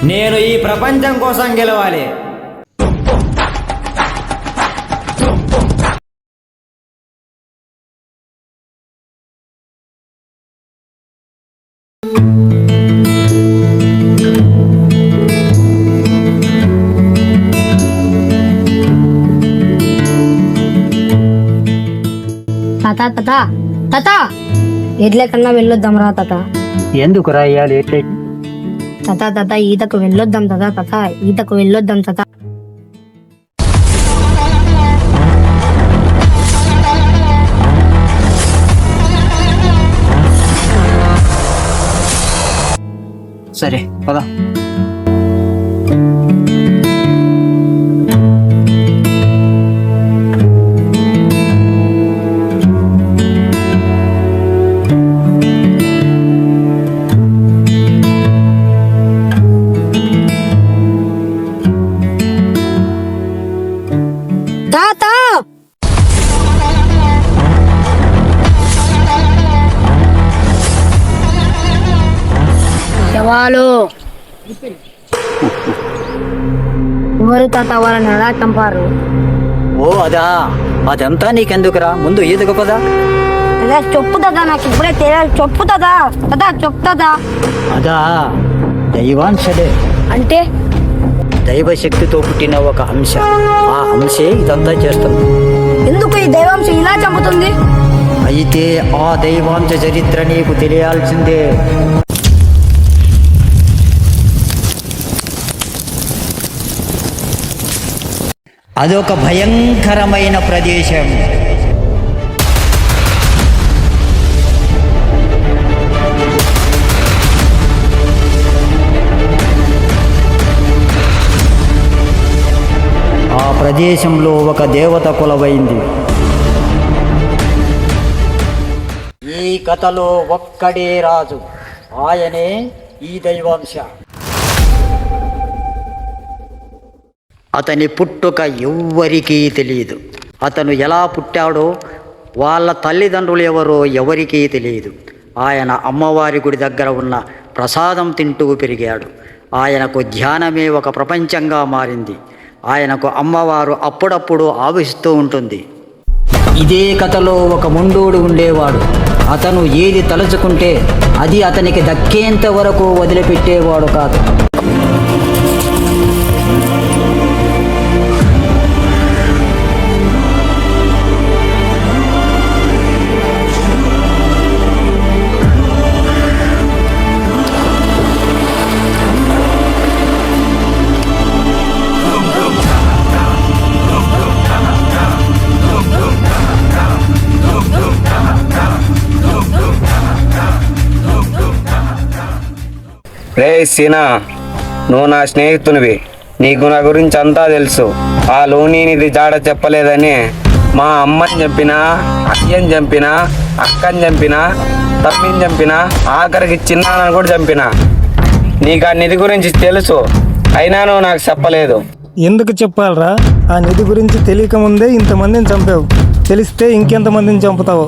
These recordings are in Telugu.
నేను ఈ ప్రపంచం కోసం గెలవాలి. తాత తాత తాత ఎడ్ల కన్నా వెళ్ళొద్దాం రా తాత. ఎందుకురా ఇయ్యాలి ఎట్లే? తాత తాత ఈతకు వెళ్ళొద్దాం తాత. తాత ఈతకు వెళ్ళొద్దాం తాత. సరే పదా. తాత ఎవరు తాత వాళ్ళని ఎలా చంపారు? ఓ అదా, అదంతా నీకెందుకురా, ముందు ఈతకు పదా. అదే చెప్పు తాత, నాకు ఇప్పుడే తెలియాలి. చెప్పు తాత. తాత చెప్పు తాత. అదా దైవాంశలే, అంటే దైవశక్తితో పుట్టిన ఒక అంశ. ఆ అంశే ఇదంతా చేస్తుంది. ఎందుకు ఈ దైవాంశం ఇలా చంపుతుంది? అయితే ఆ దైవాంశ చరిత్ర నీకు తెలియాల్సిందే. అదొక భయంకరమైన ప్రదేశం. ఆ ప్రదేశంలో ఒక దేవత కొలవైంది. ఈ కథలో ఒక్కడే రాజు, ఆయనే ఈ దైవాంశ. అతని పుట్టుక ఎవ్వరికీ తెలియదు. అతను ఎలా పుట్టాడో, వాళ్ళ తల్లిదండ్రులు ఎవరో ఎవరికీ తెలియదు. ఆయన అమ్మవారి గుడి దగ్గర ఉన్న ప్రసాదం తింటూ పెరిగాడు. ఆయనకు ధ్యానమే ఒక ప్రపంచంగా మారింది. ఆయనకు అమ్మవారు అప్పుడప్పుడు ఆవిస్తూ ఉంటుంది. ఇదే కథలో ఒక మొండోడు ఉండేవాడు. అతను ఏది తలుచుకుంటే అది అతనికి దక్కేంత వరకు వదిలిపెట్టేవాడు కాదు. రే సీనా, నువ్వు నా స్నేహితునివి, నీకు నా గురించి అంతా తెలుసు. ఆ లోనీనిది జాడ చెప్పలేదని మా అమ్మని చంపినా, అయ్యని చంపినా, అక్కని చంపినా, తమ్మిని చంపినా, ఆఖరికి చిన్నాన్నని కూడా చంపినా. నీకు ఆ నిధి గురించి తెలుసు, అయినా నువ్వు నాకు చెప్పలేదు. ఎందుకు చెప్పాలరా? ఆ నిధి గురించి తెలియక ముందే ఇంతమందిని చంపావు, తెలిస్తే ఇంకెంతమందిని చంపుతావు?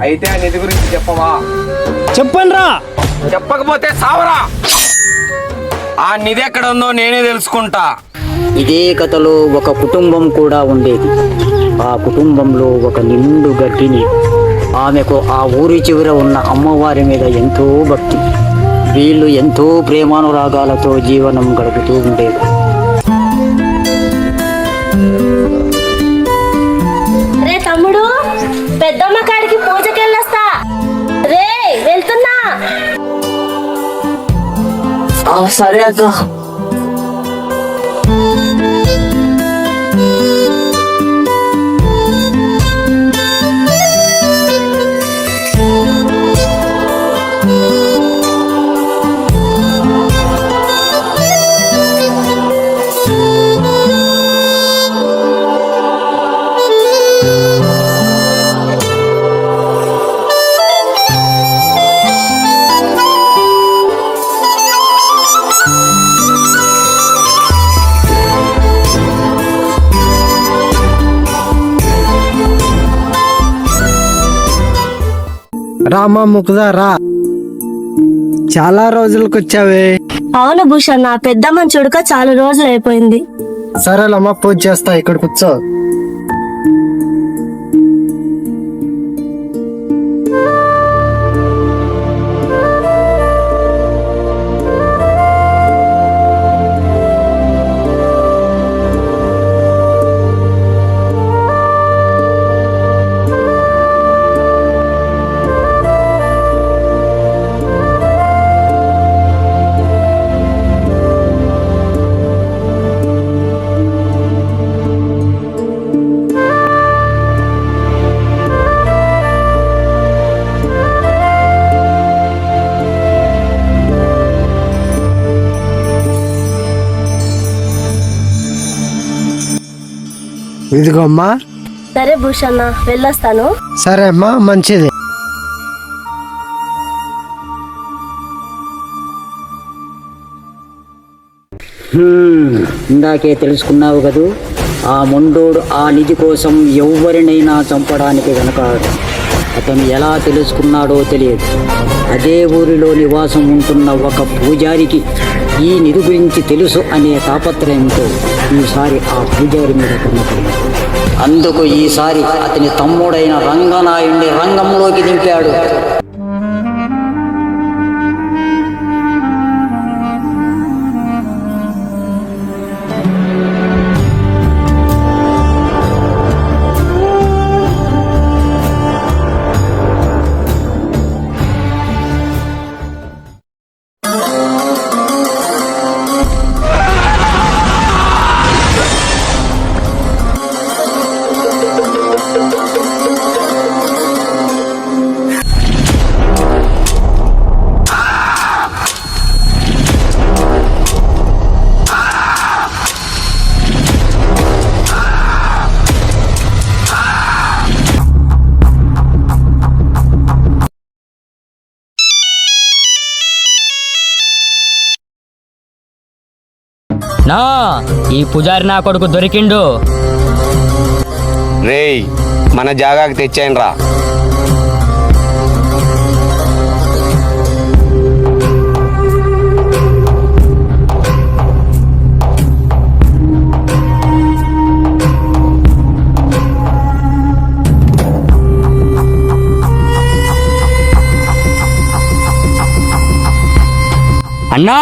అయితే ఆ నిధి గురించి చెప్పవా? చెప్పండి రా. చెప్పకపోతే సావరా. ఆ నిధి ఎక్కడ ఉందో నేనే తెలుసుకుంటా. ఇదే కథలో ఒక కుటుంబం కూడా ఉండేది. ఆ కుటుంబంలో ఒక నిండు గర్భిణి. ఆమెకు ఆ ఊరి చివర ఉన్న అమ్మవారి మీద ఎంతో భక్తి. వీళ్ళు ఎంతో ప్రేమానురాగాలతో జీవనం గడుపుతూ ఉండేది. రే తమ్ముడు, పెద్దమ్మ కాడికి పూజకెళ్ళొస్తా. రే వెళ్తున్నా. సరే అక్క. రామా ముకుదా రా. చాలా రోజులకు వచ్చావే. అవును భూషణ, పెద్దమ్మని చూడక చాలా రోజులు అయిపోయింది. సరేలమ్మా, పూజ చేస్తా, ఇక్కడ కూర్చో. ఇదిగో అమ్మా. సరే భూషణ, వెళ్ళొస్తాను. సరే అమ్మా, మంచిది. ఇందాకే తెలుసుకున్నావు కదూ, ఆ మొండోడు ఆ నిధి కోసం ఎవరినైనా చంపడానికి వెనకాడు. అతను ఎలా తెలుసుకున్నాడో తెలియదు. అదే ఊరిలో నివాసం ఉంటున్న ఒక పూజారికి ఈ నిధి గురించి తెలుసు అనే తాపత్రయంతో ఈసారి ఆ పూజారి మీద కన్నపడింది. అందుకు ఈసారి అతని తమ్ముడైన రంగనాయుడిని రంగంలోకి దింపాడు. నా ఈ పుజారి నా కొడుకు దొరికిండు. రేయ్, మన జాగాకి తెచ్చాను రా. అన్నా,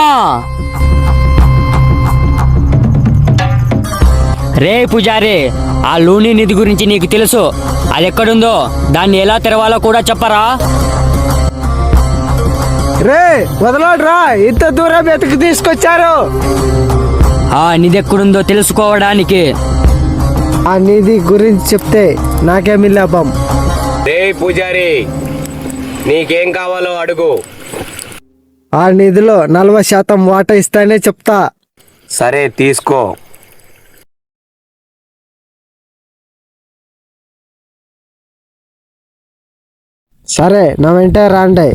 రే పుజారి, ఆ లూని నిధి గురించి నీకు తెలుసు. అది ఎక్కడుందో, దాన్ని ఎలా తెరవాలో కూడా చెప్పరా? రే వదలడ్రా, ఇంత దూరం వెతికి తీసుకొచ్చారు. ఆ నిధి ఎక్కడుందో తెలుసుకోవడానికి. ఆ నిధి గురించి చెప్తే నాకేమి లాభం? రేయ్ పూజారి, నీకేం కావాలో అడుగు. ఆ నిధిలో 40% వాటా ఇస్తానే చెప్తా. సరే, తీసుకో. సరే, నా వెంటే రాండి.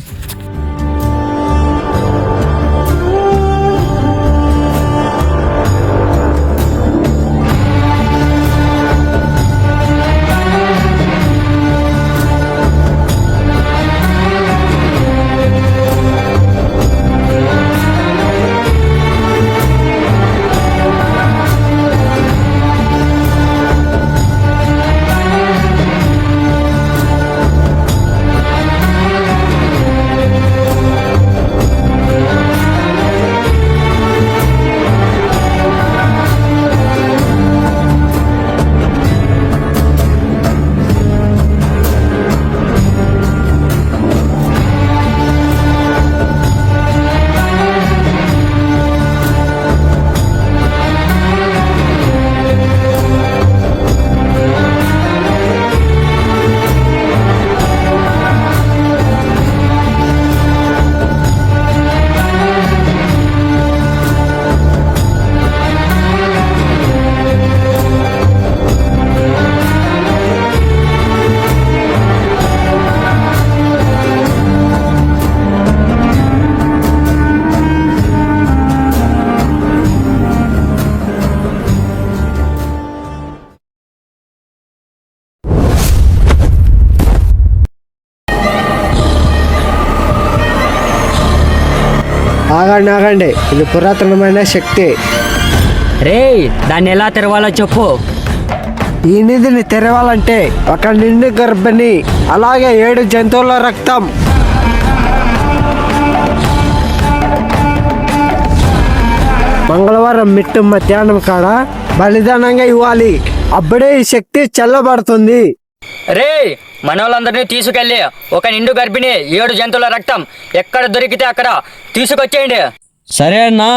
ఆగండి ఆగండి, ఇది పురాతనమైన శక్తి. రేయ్ దాన్ని ఎలా తెరవాలో చెప్పు. ఈ నిధిని తెరవాలంటే ఒక నిండు గర్భిణి, అలాగే 7 జంతువుల రక్తం, మంగళవారం మిట్టు మధ్యాహ్నం కాడ బలిదానంగా ఇవ్వాలి. అప్పుడే ఈ శక్తి చల్లబడుతుంది. రేయ్ మనోళ్ళందరినీ తీసుకెళ్ళి ఒక నిండు గర్భిణి 7 జంతువుల రక్తం ఎక్కడ దొరికితే అక్కడ తీసుకొచ్చేయండి. సరే అన్నా.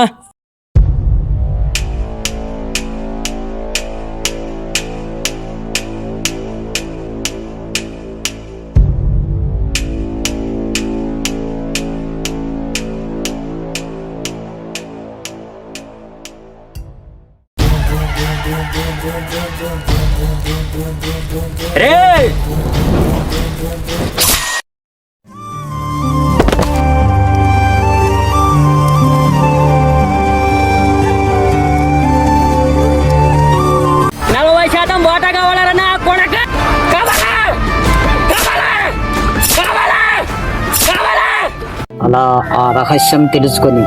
రేయ్ వాటా కావాలన్నా కొడక అలా ఆ రహస్యం తెలుసుకొని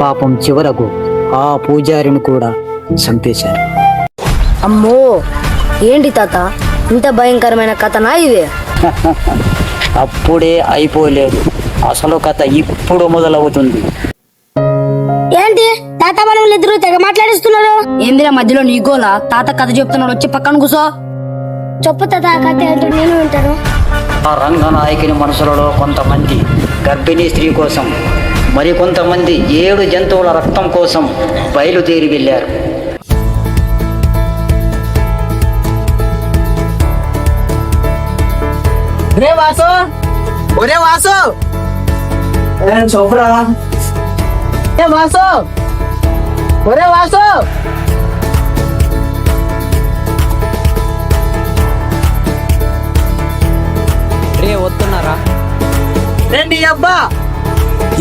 పాపం చివరకు ఆ పూజారిని కూడా చంపేశారు. అమ్మో, ఏంటి తాత, ఇంత భయంకరమైన కథనా ఇది? అప్పుడే అయిపోలేదు, అసలు కథ ఇప్పుడు మొదలవుతుంది. ఏంటి తాత మనల్ని ఇద్దరు తెగ మాట్లాడిస్తున్నారు? ఏందిరా మధ్యలో నీ గోలా? తాత కథ చెప్తున్నాడు, వచ్చి పక్కన కూసో. చెప్పు తాత, కథ ఏంటో నేను వింటాను. ఆ రంగనాయకుని మనసులలో కొంతమంది గర్భిణీ స్త్రీ కోసం, మరికొంతమంది 7 జంతువుల రక్తం కోసం బయలుదేరి వెళ్ళారు.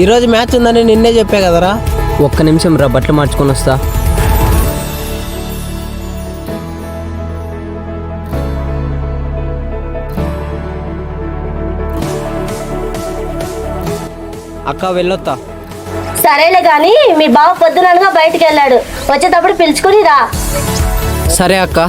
ఈరోజు మ్యాచ్ ఉందని నిన్నే చెప్పా కదరా. ఒక్క నిమిషం రా, బట్టలు మార్చుకొని వస్తా. అక్క వెళ్ళొత్తా. సరేలే గాని మీ బావ పొద్దుననగా బయటికి వెళ్ళాడు, వచ్చేటప్పుడు పిలుచుకుని రా. సరే అక్క.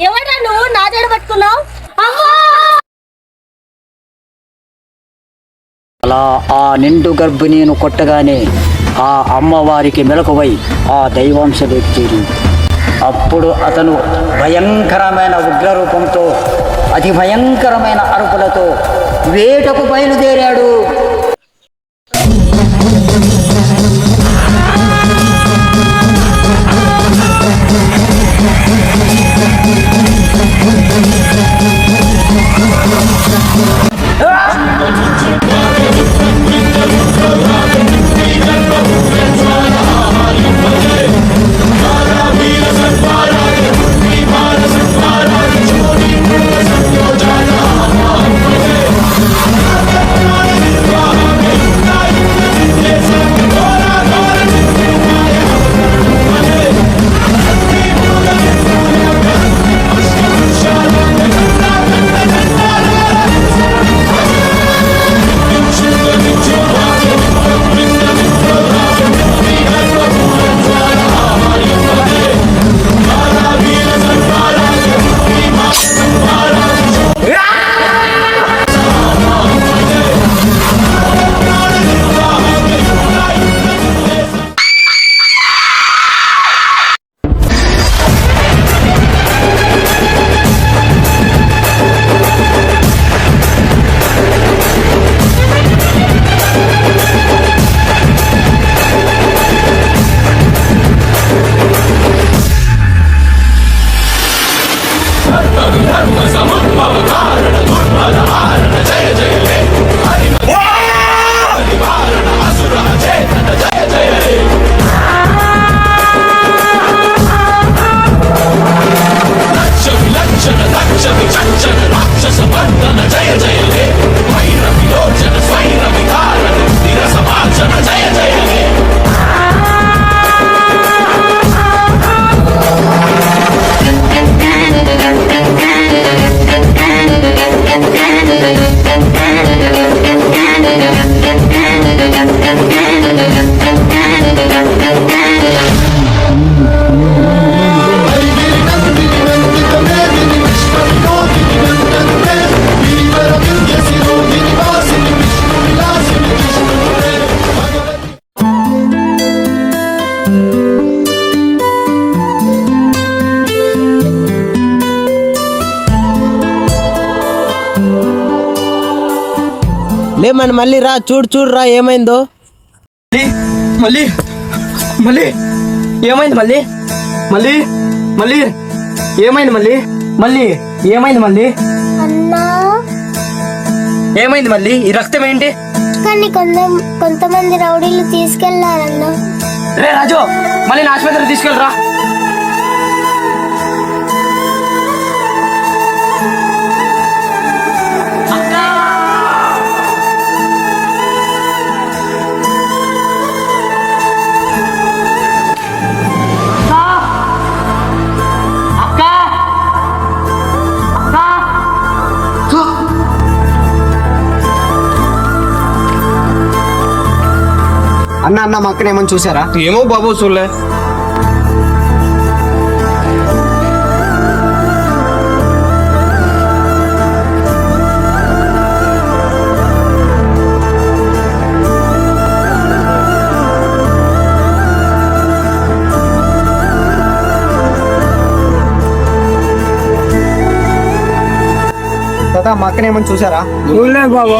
ఎవరా నువ్వు నా జడ పట్టుకున్నావు? అలా ఆ నిండు గర్భిణీను కొట్టగానే ఆ అమ్మవారికి మెలకువై ఆ దైవాంశ వ్యక్తి, అప్పుడు అతను భయంకరమైన ఉగ్రరూపంతో అతి భయంకరమైన అరుపులతో వేటకు బయలుదేరాడు. లేమని మళ్ళీ రా, చూడురా ఏమైందో. మళ్ళీ మళ్ళీ ఏమైంది? మళ్ళీ మళ్ళీ మళ్ళీ ఏమైంది? మళ్ళీ మళ్ళీ ఏమైంది? మళ్ళీ అన్నా ఏమైంది? మళ్ళీ ఈ రక్తం ఏంటి? కానీ కొంతమంది రౌడీలు తీసుకెళ్లారన్నా. రే రాజు, మళ్ళీ నా ఆసుపత్రికి తీసుకెళ్ళరా. అన్న మా అక్కని ఏమని చూసారా? ఏమో బాబు, చూడలే. తాత మా అక్కని ఏమని చూసారా? చూడలేదు బాబు.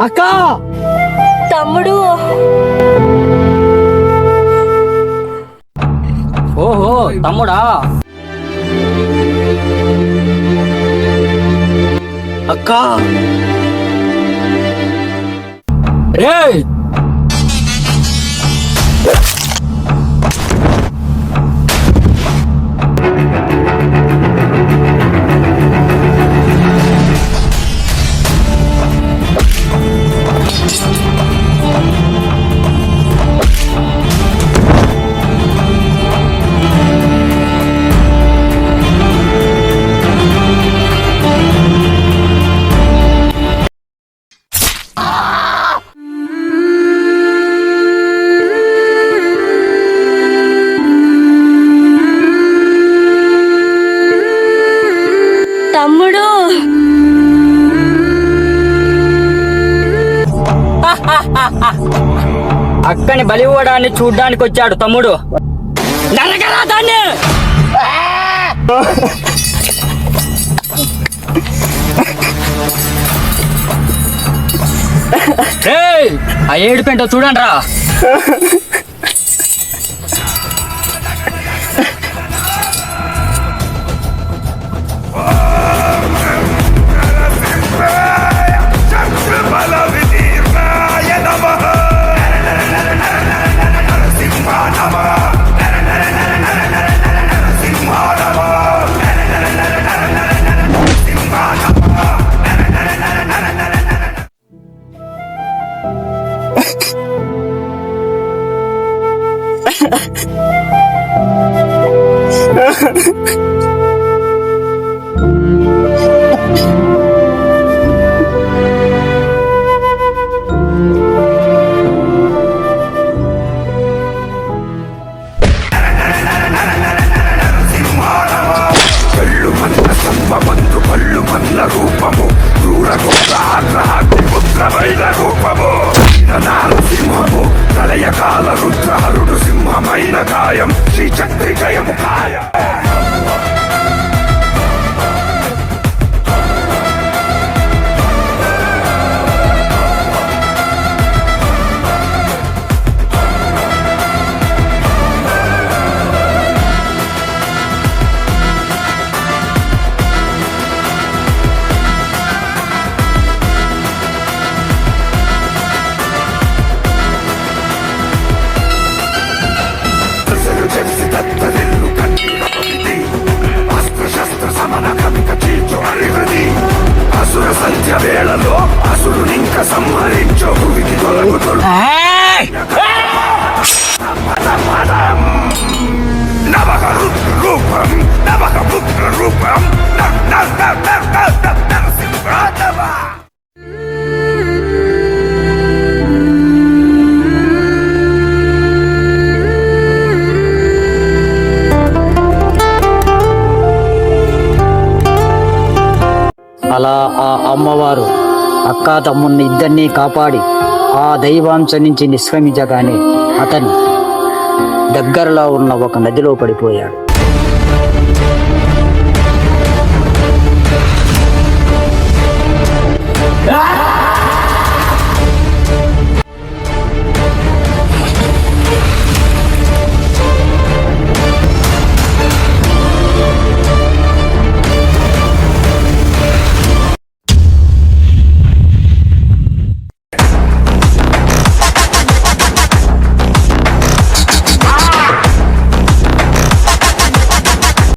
అక్క తమ్ముడు ఓహో తమ్ముడా. అక్క రేయ్ తమ్ముడు అక్కని బలి ఇవ్వడాన్ని చూడ్డానికి వచ్చాడు తమ్ముడు. నరకరా దాన్ని. రేయ్, ఆ ఏడుపేంటో చూడండి రా. ప్రళయకాల రుద్రహరుడు సింహమైన గాయం శ్రీ చక్రి జయము కాయ. అసుర సంధ్య వేళలో అసురునింక సంహరించు భూమికి తొలగుతుడు నవక రుద్ర రూపం నవక పుత్ర రూపం నరసింహ. అలా ఆ అమ్మవారు అక్కా తమ్ముని ఇద్దరినీ కాపాడి ఆ దైవాంశ నుంచి నిష్క్రమించగానే అతను దగ్గరలో ఉన్న ఒక నదిలో పడిపోయాడు.